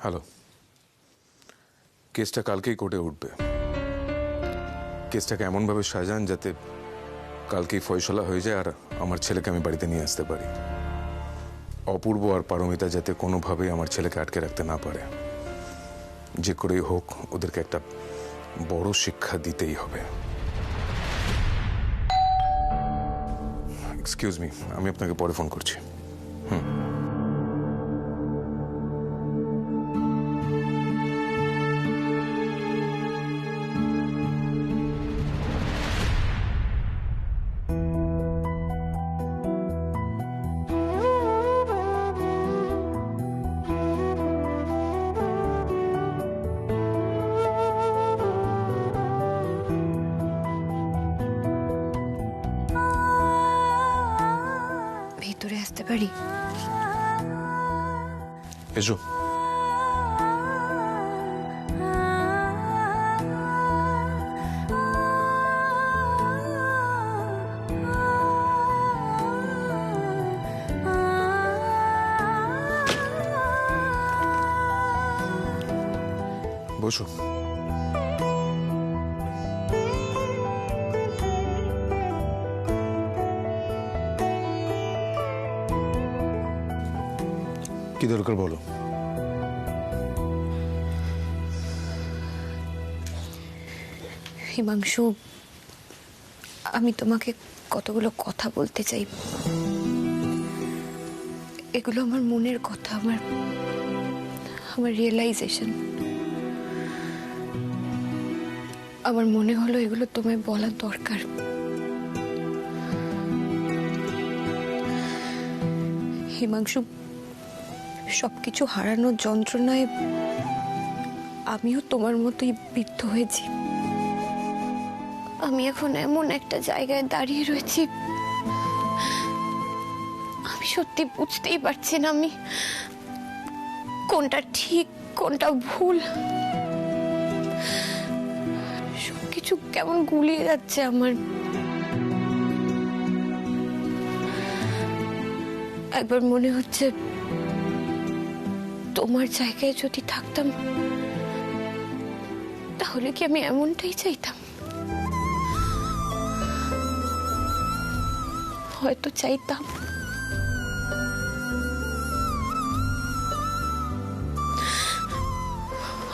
Hello, কেসটা কালকেই কোর্টে উঠবে। কেসটাকে এমনভাবে সাজান যাতে কালকেই ফয়সলা হয়ে যায় আর আমার ছেলেকে আমি বাড়িতে নিয়ে আসতে পারি। অপূর্ব আর পারমিতা যাতে কোনোভাবেই আমার ছেলেকে আটকে রাখতে না পারে। যে করেই হোক ওদেরকে একটা বড় শিক্ষা দিতেই হবে। এক্সকিউজ মি, আমি আপনাকে পরে ফোন করছি। ভিতরে আসতে পারি? এসো। বসো। কি দরকার বলো? হিমাংশু, আমি তোমাকে কতগুলো কথা বলতে চাই। এগুলো আমার মনের কথা, আমার রিয়েলাইজেশন। আমার মনে হলো এগুলো তোমায় বলা দরকার। হিমাংশু, সবকিছু হারানোর যন্ত্রণায় আমিও তোমার মতোই বিদ্ধ হয়েছি। আমি এখন এমন একটা জায়গায় দাঁড়িয়ে রয়েছি, আমি সত্যি বুঝতেই পারছি না আমি কোনটা ঠিক কোনটা ভুল। সবকিছু কেমন গুলিয়ে যাচ্ছে আমার। একবার মনে হচ্ছে তোমার জায়গায় যদি থাকতাম তাহলে কি আমি এমনটাই চাইতাম? হয়তো চাইতাম,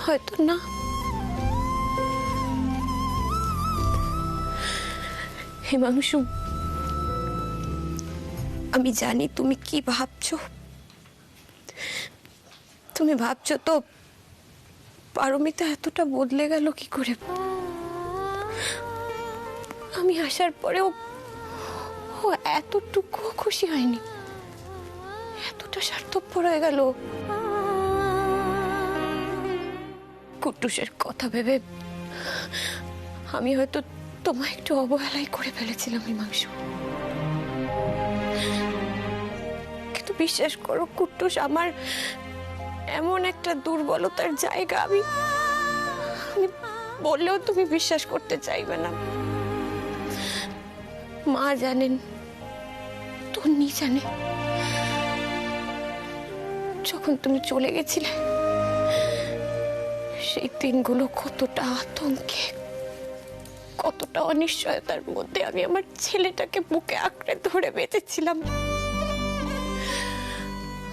হয়তো না। হিমাংশু, আমি জানি তুমি কি ভাবছো। তুমি ভাবছো তো পারমিতা এতটা বদলে গেল কি করে। আমি আসার পরেও ও এতটুকু খুশি হয়নি, এতটা স্বার্থপর হয়ে গেল। কুট্টুসের কথা ভেবে আমি হয়তো তোমায় একটু অবহেলাই করে ফেলেছিলাম হিমাংশু। কিন্তু বিশ্বাস করো কুট্টুস আমার এমন একটা দুর্বলতার জায়গা, আমি বললেও তুমি বিশ্বাস করতে চাইবে না। মা জানেন, তন্নি জানে, যখন তুমি চলে গেছিলে সেই দিনগুলো কতটা আতঙ্কে, কতটা অনিশ্চয়তার মধ্যে আমি আমার ছেলেটাকে বুকে আঁকড়ে ধরে বেঁচেছিলাম।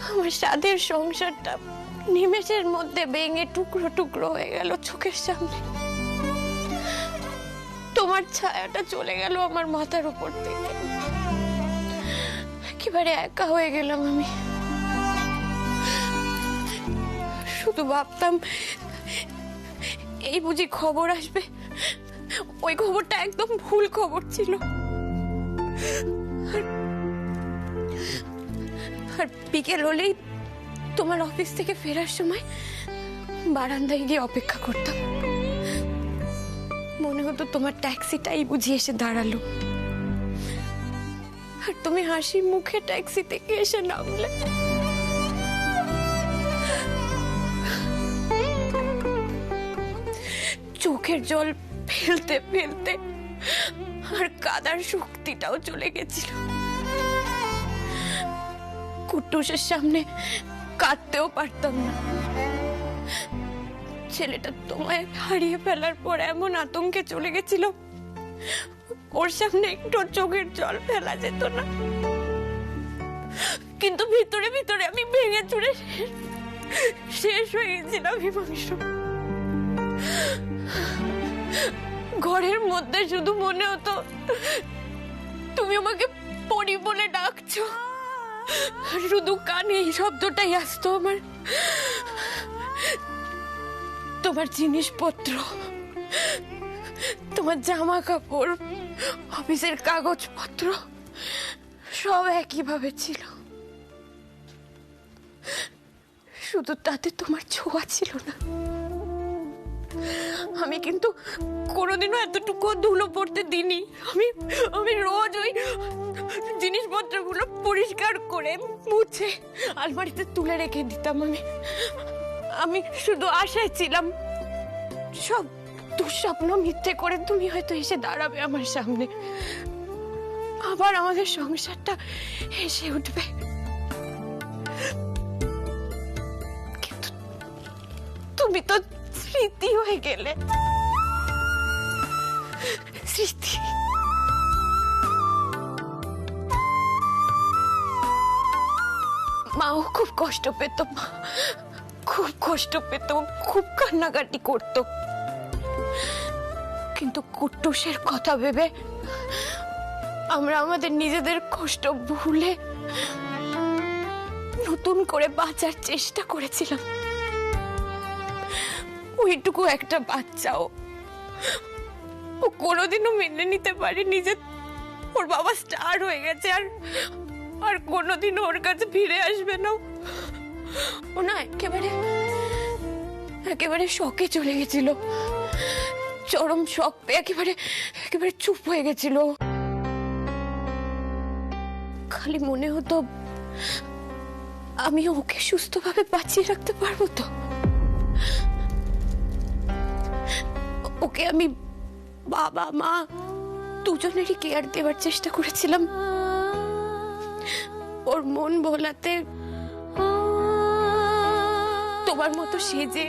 আমার স্বাদের সংসারটা নিমেষের মধ্যে ভেঙে টুকরো টুকরো হয়ে গেল চোখের সামনে। তোমার ছায়াটা চলে গেল আমার মাথার উপর থেকে। একেবারে একা হয়ে গেলাম আমি। শুধু ভাবতাম এই বুঝি খবর আসবে। ওই খবরটা একদম ভুল খবর ছিল। আর বিকেল হলেই তোমার অফিস থেকে ফেরার সময় বারান্দায় গিয়ে অপেক্ষা করতাম। মনে হতো তোমার ট্যাক্সিটাই বুঝি এসে দাঁড়ালো, আর তুমি হাসি মুখে ট্যাক্সি থেকে এসে নামলে। চোখের জল ফেলতে ফেলতে আর কাদার শক্তিটাও চলে গেছিল। কুট্টুসের সামনে কাঁদতেও পারতাম না, ছেলেটা তোমায় হারিয়ে ফেলার পর এমন আতঙ্কে চলে গেছিল, ওর সামনে একটু চোখের জল ফেলা যেত না। কিন্তু ভিতরে ভিতরে আমি ভেঙে চুরে শেষ হয়ে গেছিলাম হিমাংশু। ঘরের মধ্যে শুধু মনে হতো তুমি আমাকে পরি বলে ডাকছো, শুধু কানে এই শব্দটাই আসতো আমার। তোমার জিনিসপত্র, তোমার জামা কাপড়, অফিসের কাগজপত্র সব একইভাবে ছিল, শুধু তাতে তোমার ছোঁয়া ছিল না। আমি কিন্তু কোনোদিনও এতটুকু ধুলো পড়তে দিইনি। আমি রোজ ওই জিনিসপত্রগুলো পরিষ্কার করে মুছে আলমারিতে তুলে রেখে দিতাম। আমি শুধু আশায় ছিলাম সব দুঃস্বপ্ন মিথ্যে করে তুমি হয়তো এসে দাঁড়াবে আমার সামনে, আবার আমাদের সংসারটা এসে উঠবে। কিন্তু তুমি তো স্মৃতি হয়ে গেলে। স্মৃতি, মাও খুব কষ্ট পেত, খুব কষ্ট পেত, খুব কান্নাকাটি করত। কিন্তু কুট্টুসের কথা ভেবে আমরা আমাদের নিজেদের কষ্ট ভুলে নতুন করে বাঁচার চেষ্টা করেছিলাম। ওইটুকু একটা বাচ্চাও ও কোনোদিনও মেনে নিতে পারেনি যে ওর বাবা স্টার হয়ে গেছে আর কোনোদিনও ওর কাছে ফিরে আসবে না। ও না একেবারে শকে চলে গেছিল, চরম শক পেয়ে একেবারে চুপ হয়ে গেছিল। খালি মনে হতো আমি ওকে সুস্থভাবে বাঁচিয়ে রাখতে পারবো তো। ওকে আমি বাবা মা দুজনেরই কেয়ার দেওয়ার চেষ্টা করেছিলাম। ওর মন ভোলাতে তোমার মতো সেজে,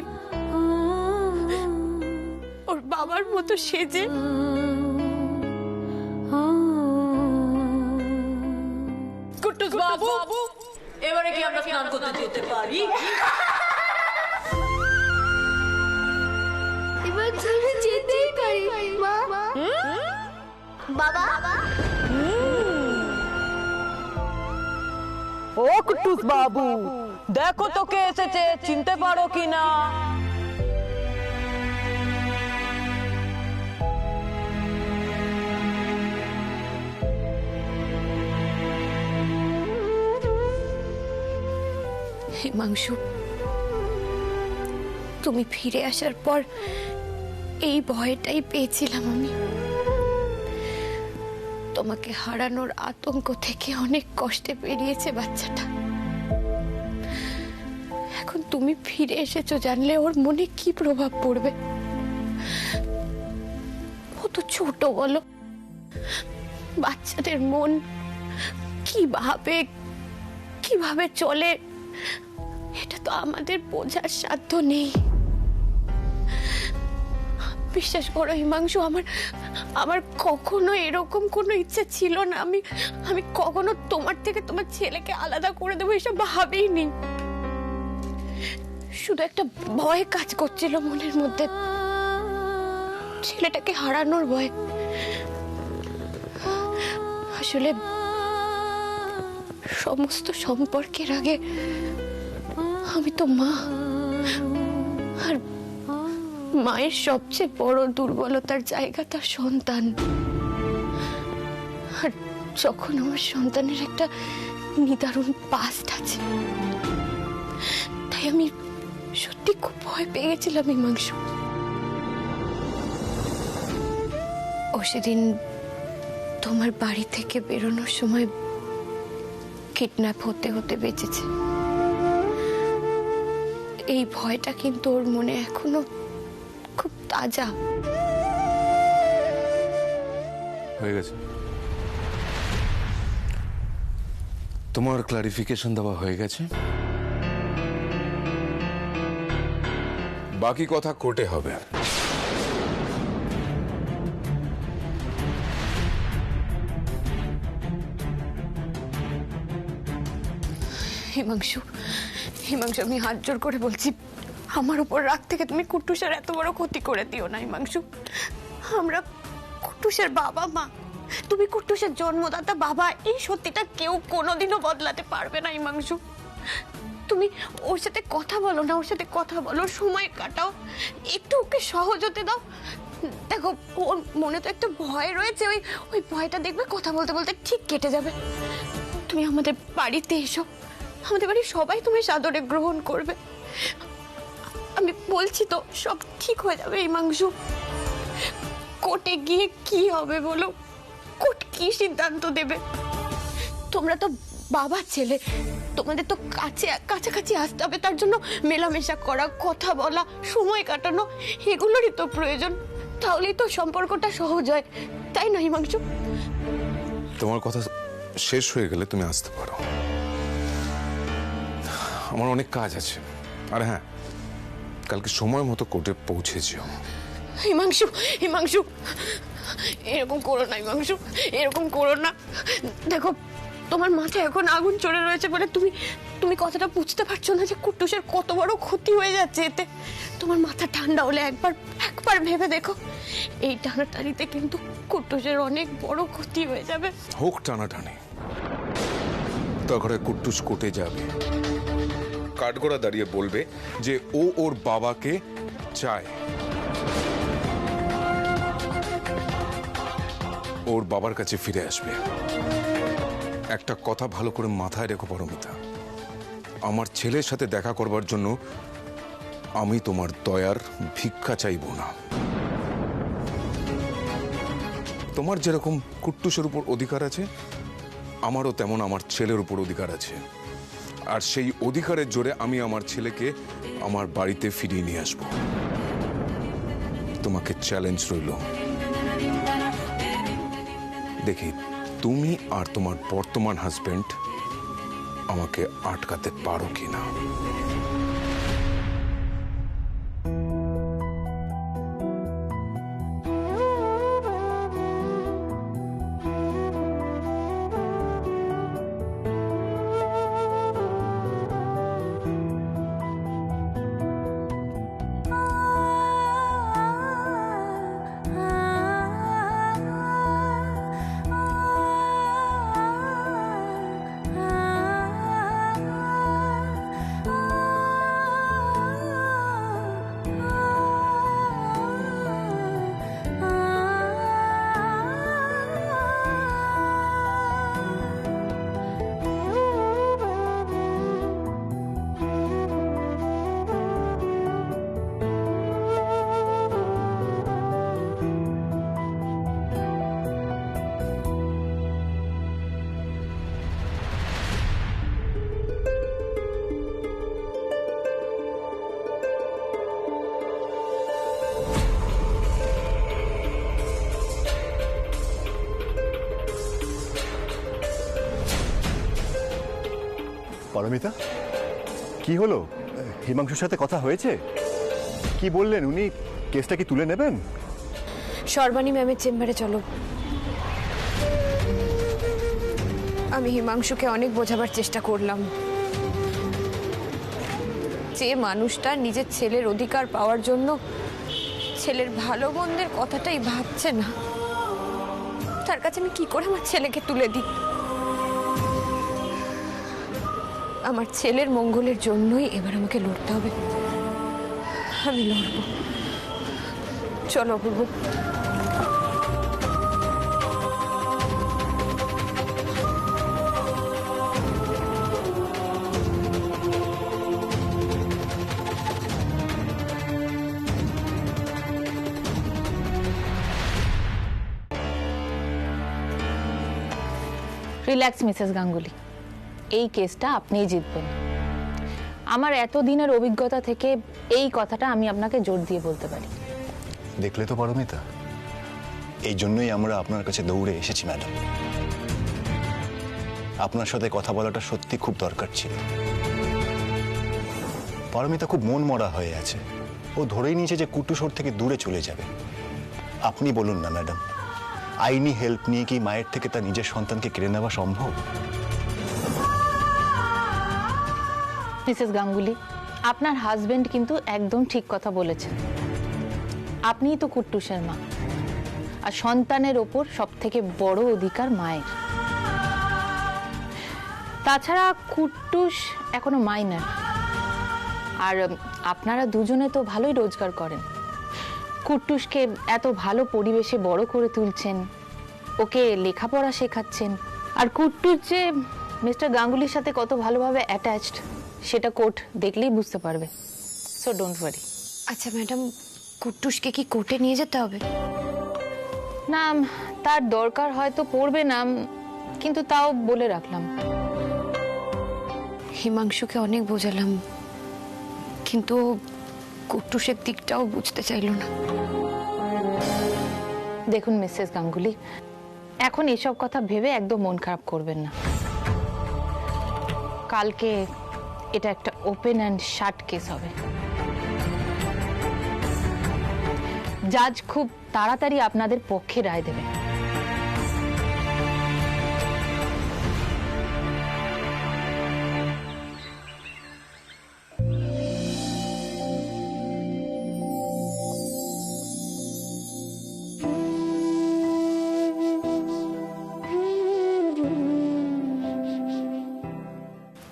ওর বাবার মতো সেজে কুট্টুস বাবু, এবারে কি আমরা স্নান করতে যেতে পারি? এবার চলে যেতেই পারি মা। বাবা, ও কুট্টুস বাবু, দেখো তো কে এসেছে, চিনতে পারো কিনা? হিমাংশু, তুমি ফিরে আসার পর এই ভয়টাই পেয়েছিলাম আমি। তোমাকে হারানোর আতঙ্ক থেকে অনেক কষ্টে পেরিয়েছে বাচ্চাটা। এখন তুমি ফিরে এসেছো জানলে ওর মনে কি প্রভাব পড়বে। ও তো ছোট, বলো, বাচ্চাদের মন কিভাবে চলে এটা তো আমাদের বোঝার সাধ্য নেই। বিশ্বাস করো হিমাংশু, আমার কখনো এরকম কোনো ইচ্ছা ছিল না। আমি কখনো তোমার থেকে তোমার ছেলেকে আলাদা করে দেবো এসব ভাবিনি। শুধু একটা ভয় কাজ করছিল মনের মধ্যে, ছেলেটাকে হারানোর ভয়। আসলে সমস্ত সম্পর্কের আগে আমি তো মা, আর মায়ের সবচেয়ে বড় দুর্বলতার জায়গা তার সন্তান। আর যখন আমার সন্তানের একটা নিদারুণ পাস্ট আছে, তাই আমি সত্যি খুব ভয় পেয়ে গেছিলাম হিমাংশু। ও সেদিন তোমার বাড়ি থেকে বেরোনোর সময় কিডন্যাপ হতে হতে বেঁচেছে। এই ভয়টা কিন্তু ওর মনে এখনো খুব তাজা। হয়ে গেছে, তোমার ক্লারিফিকেশন দেওয়া হয়ে গেছে। বাকি কথা কোর্টে হবে। হিমাংশু, হিমাংশু, আমি হাত জোর করে বলছি, আমার উপর রাগ থেকে তুমি কুট্টুসের এত বড় ক্ষতি করে দিও না হিমাংশু। আমরা কুট্টুসের বাবা মা, তুমি কুট্টুসের জন্মদাতা বাবা, এই সত্যিটা কেউ কোনোদিনও বদলাতে পারবে না হিমাংশু। তুমি ওর সাথে কথা বলো না, ওর সাথে কথা বলো, সময় কাটাও, একটু ওকে সহজ হতে দাও। দেখো ওর মনে তো একটা ভয় রয়েছে, ওই ভয়টা দেখবে কথা বলতে বলতে ঠিক কেটে যাবে। তুমি আমাদের বাড়িতে এসো, আমাদের বাড়ির সবাই তুমি সাদরে গ্রহণ করবে। আমি বলছি তো সব ঠিক হয়ে যাবে হিমাংশু। কোর্টে গিয়ে কি হবে বলো? কোর্ট কি সিদ্ধান্ত দেবে? তোমরা তো বাবা ছেলে, তোমাদের তো কাছাকাছি আসতে হবে। তার জন্য মেলামেশা করা, কথা বলা, সময় কাটানো, এগুলোরই তো প্রয়োজন। তাহলেই তো সম্পর্কটা সহজ হয়, তাই না হিমাংশু? তোমার কথা শেষ হয়ে গেলে তুমি আসতে পারো, আমার অনেক কাজ আছে। আর হ্যাঁ, কালকে সময় মতো কোর্টে পৌঁছে যেও। হিমাংশু, হিমাংশু, এরকম করো না হিমাংশু, এরকম করো না। দেখো তোমার মাথায় এখন আগুন চড়ে রয়েছে বলে তুমি কথাটা বুঝতে পারছো না যে কুট্টুসের কত বড় ক্ষতি হয়ে যাচ্ছে এতে। তোমার মাথা ঠান্ডা হলে একবার ভেবে দেখো, এই টানাটানিতে কিন্তু কুট্টুসের অনেক বড় ক্ষতি হয়ে যাবে। হোক টানাটানি, তারপরে কুট্টুস কোর্টে যাবে, কাঠগড়া দাঁড়িয়ে বলবে যে ও ওর বাবাকে চায়, ওর বাবার কাছে ফিরে আসবে। একটা কথা ভালো করে মাথায় রেখো পারমিতা, আমার ছেলের সাথে দেখা করবার জন্য আমি তোমার দয়ার ভিক্ষা চাইব না। তোমার যেরকম কুট্টুসের উপর অধিকার আছে, আমারও তেমন আমার ছেলের উপর অধিকার আছে। আর সেই অধিকারের জোরে আমি আমার ছেলেকে আমার বাড়িতে ফিরিয়ে নিয়ে আসব। তোমাকে চ্যালেঞ্জ রইল, দেখি তুমি আর তোমার বর্তমান হাজবেন্ড আমাকে আটকাতে পারো কিনা। পারমিতা, কি হলো? হিমাংশুর সাথে কথা হয়েছে? কি বললেন উনি? কেসটা কি তুলে নেবেন? সর্বাণী ম্যামের চেম্বারে চলো। আমি হিমাংশুকে অনেক বোঝাবার চেষ্টা করলাম, যে মানুষটা নিজের ছেলের অধিকার পাওয়ার জন্য ছেলের ভালো মন্দের কথাটাই ভাবছে না, তার কাছে আমি কি করে আমার ছেলেকে তুলে দিই? আমার ছেলের মঙ্গলের জন্যই এবার আমাকে লড়তে হবে। আমি লড়ব। চলো অপূর্ব। রিল্যাক্স মিসেস গাঙ্গুলি, এই কেসটা আপনিই জিতবেন। আমার এতদিনের অভিজ্ঞতা থেকে এই কথাটা আমি আপনাকে জোর দিয়ে বলতে পারি। দেখলে তো পারমিতা, এই জন্যই আমরা আপনার কাছে দৌড়ে এসেছি ম্যাডাম। আপনার সাথে কথা বলাটা সত্যি খুব দরকার ছিল। পারমিতা খুব মন মরা হয়ে আছে। ও ধরেই নিয়েছে যে কুট্টুস ওর থেকে দূরে চলে যাবে। আপনি বলুন না ম্যাডাম, আইনি হেল্প নিয়ে কি মায়ের থেকে তার নিজের সন্তানকে কেড়ে নেওয়া সম্ভব? মিসেস গাঙ্গুলি, আপনার হাজবেন্ড কিন্তু একদম ঠিক কথা বলেছেন। আপনিই তো কুট্টুসের মা, আর সন্তানের ওপর সব থেকে বড় অধিকার মায়ের। তাছাড়া কুট্টুস এখনো মাইনার, আর আপনারা দুজনে তো ভালোই রোজগার করেন। কুট্টুসকে এত ভালো পরিবেশে বড় করে তুলছেন, ওকে লেখাপড়া শেখাচ্ছেন, আর কুট্টুস যে মিস্টার গাঙ্গুলির সাথে কত ভালোভাবে অ্যাটাচড সেটা কোর্ট দেখলেই বুঝতে পারবে। So don't worry. আচ্ছা ম্যাডাম, কুট্টুসকে কি কোর্টে নিয়ে যেতে হবে? না, তার দরকার হয়তো পড়বে না, কিন্তু তাও বলে রাখলাম। হিমাংশুকে অনেক বোঝালাম, কিন্তু কুট্টুসের দিকটাও বুঝতে চাইল না। দেখুন মিসেস গাঙ্গুলি, এখন এসব কথা ভেবে একদম মন খারাপ করবেন না। কালকে এটা একটা ওপেন অ্যান্ড শাট কেস হবে। জাজ খুব তাড়াতাড়ি আপনাদের পক্ষে রায় দেবে।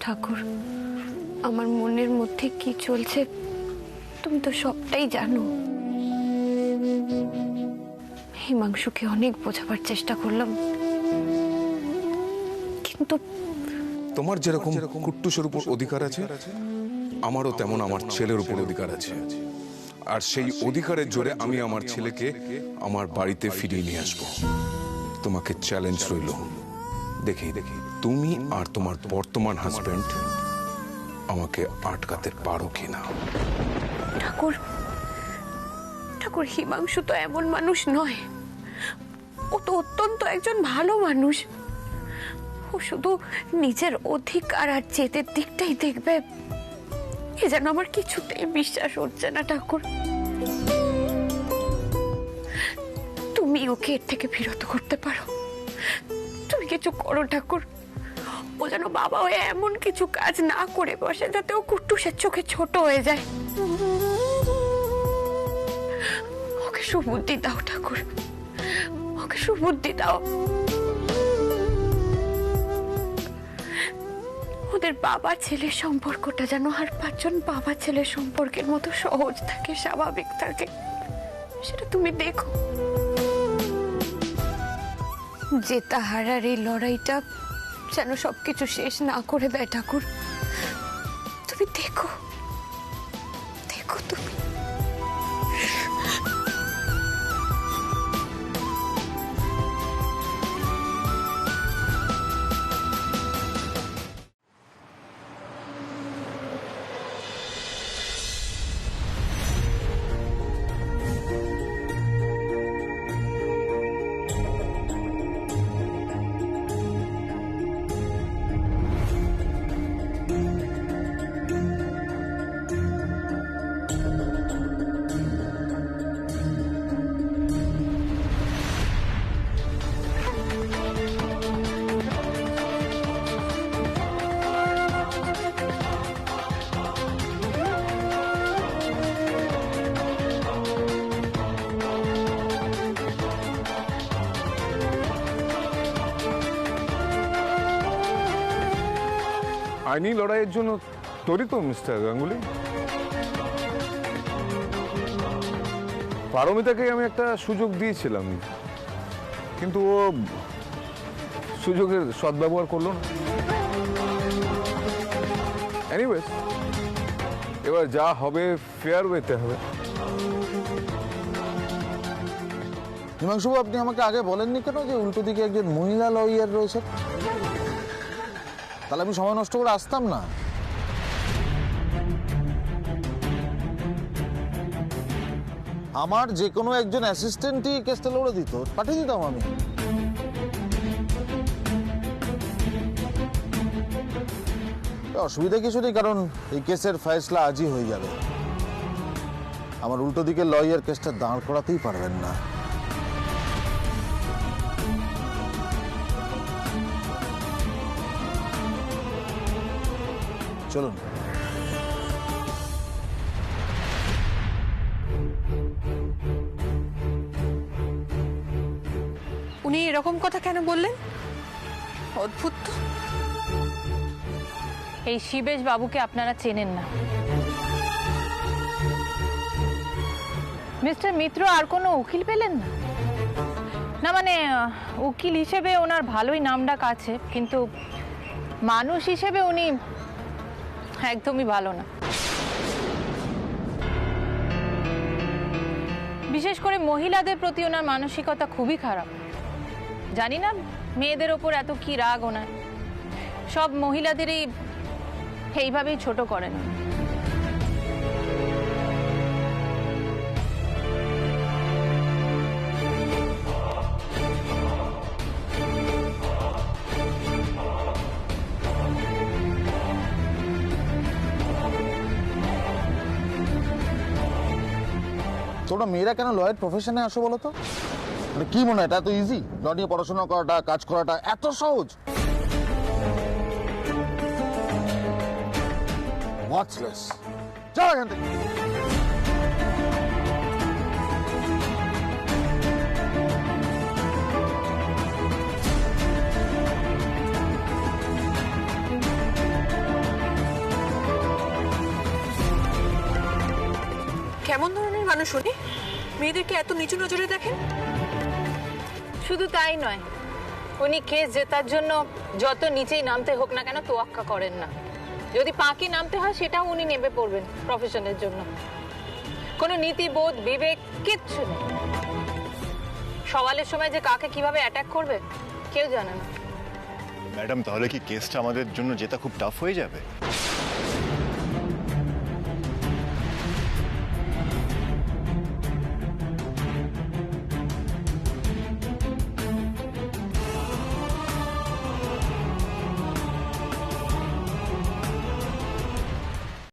ঠাকুর, আমার মনের মধ্যে কি চলছে তুমি তো সবটাই জানো। হিমাংশুকে অনেক বোঝাবার চেষ্টা করলাম, কিন্তু তোমার যেরকম কুট্টুসের উপর অধিকার আছে, আমারও তেমন আমার ছেলের উপর অধিকার আছে। আর সেই অধিকারের জোরে আমি আমার ছেলেকে আমার বাড়িতে ফিরিয়ে নিয়ে আসবো। তোমাকে চ্যালেঞ্জ রইল, দেখি তুমি আর তোমার বর্তমান হাজবেন্ড আমাকে আটকাতে পারো কিনা। ঠাকুর, ঠাকুর, হিমাংশু তো এমন মানুষ নয়। ও তো অত্যন্ত একজন ভালো মানুষ। ও শুধু নিজের অধিকার আর জেদের দিকটাই দেখবে, এ যেন আমার কিছুতেই বিশ্বাস হচ্ছে না। ঠাকুর, তুমি ওকে এর থেকে বিরত করতে পারো। তুমি কিছু করো ঠাকুর। ও যেন বাবা হয়ে এমন কিছু কাজ না করে বসে যাতে ও কুট্টুসের চোখে ছোট হয়ে যায়। ওকে সুবুদ্ধি দাও ঠাকুর, ওকে সুবুদ্ধি দাও। ওদের বাবা ছেলের সম্পর্কটা যেন আর পাঁচজন বাবা ছেলের সম্পর্কের মতো সহজ থাকে, স্বাভাবিক থাকে, সেটা তুমি দেখো। জেতা হারার এই লড়াইটা যেন সবকিছু শেষ না করে দেয় ঠাকুর। তুমি দেখো, দেখো তুমি। আইনি লড়াইয়ের জন্য তৈরি তো মিস্টার গাঙ্গুলি? পারমিতাকে আমি একটা সুযোগ দিয়েছিলাম, কিন্তু ও সুযোগের সদ্ব্যবহার করলো না। এনিওয়েজ, এবার যা হবে ফেয়ার ওয়েতে হবে। হিমাংশু, আপনি আমাকে আগে বলেননি কেন যে উল্টো দিকে একজন মহিলা লয়ার রয়েছে? তাহলে আমি সময় নষ্ট করে আসতাম না। আমার যে কোনো একজন অ্যাসিস্ট্যান্টই কেসটা লড়ে দিত, পাঠিয়ে দিতাম আমি। অসুবিধা কিছু নেই, কারণ এই কেসের ফয়সলা আজই হয়ে যাবে। আমার উল্টো দিকে লয়ার কেসটা দাঁড় করাতেই পারবেন না। চলুন। উনি এরকম কথা কেন বললেন? অদ্ভুত তো। এই শিবেশ বাবুকে আপনারা চেনেন না। মিস্টার মিত্র আর কোনো উকিল পেলেন না? না মানে উকিল হিসেবে ওনার ভালোই নামডাক আছে, কিন্তু মানুষ হিসেবে উনি একদমই ভালো না। বিশেষ করে মহিলাদের প্রতি ওনার মানসিকতা খুবই খারাপ। জানি না মেয়েদের ওপর এত কি রাগ ওনার। সব মহিলাদেরই এইভাবেই ছোট করেন। তোমরা মেয়েরা কেন লয়ার প্রফেশনে আসো বলো তো? মানে কি মনে হয় এটা এত ইজি? ল নিয়ে পড়াশোনা করাটা, কাজ করাটা এত সহজ? ওয়াটসলেস। যাও এখান থেকে। কেমন ধরনের মানুষ উনি? মেয়েদেরকে এত নিচু নজরে দেখেন? শুধু তাই নয়, উনি কেস জেতার জন্য যত নিচেই নামতে হোক না কেন তোয়াক্কা করেন না। যদি পাঁকে নামতে হয় সেটাও উনি নেমে পড়বেন প্রফেশনের জন্য। কোনো নীতিবোধ, বিবেক কিচ্ছু নেই। সওয়ালের সময় যে কাকে কিভাবে অ্যাটাক করবে কেউ জানে না। ম্যাডাম, তাহলে কি কেসটা আমাদের জন্য জেতা খুব টাফ হয়ে যাবে?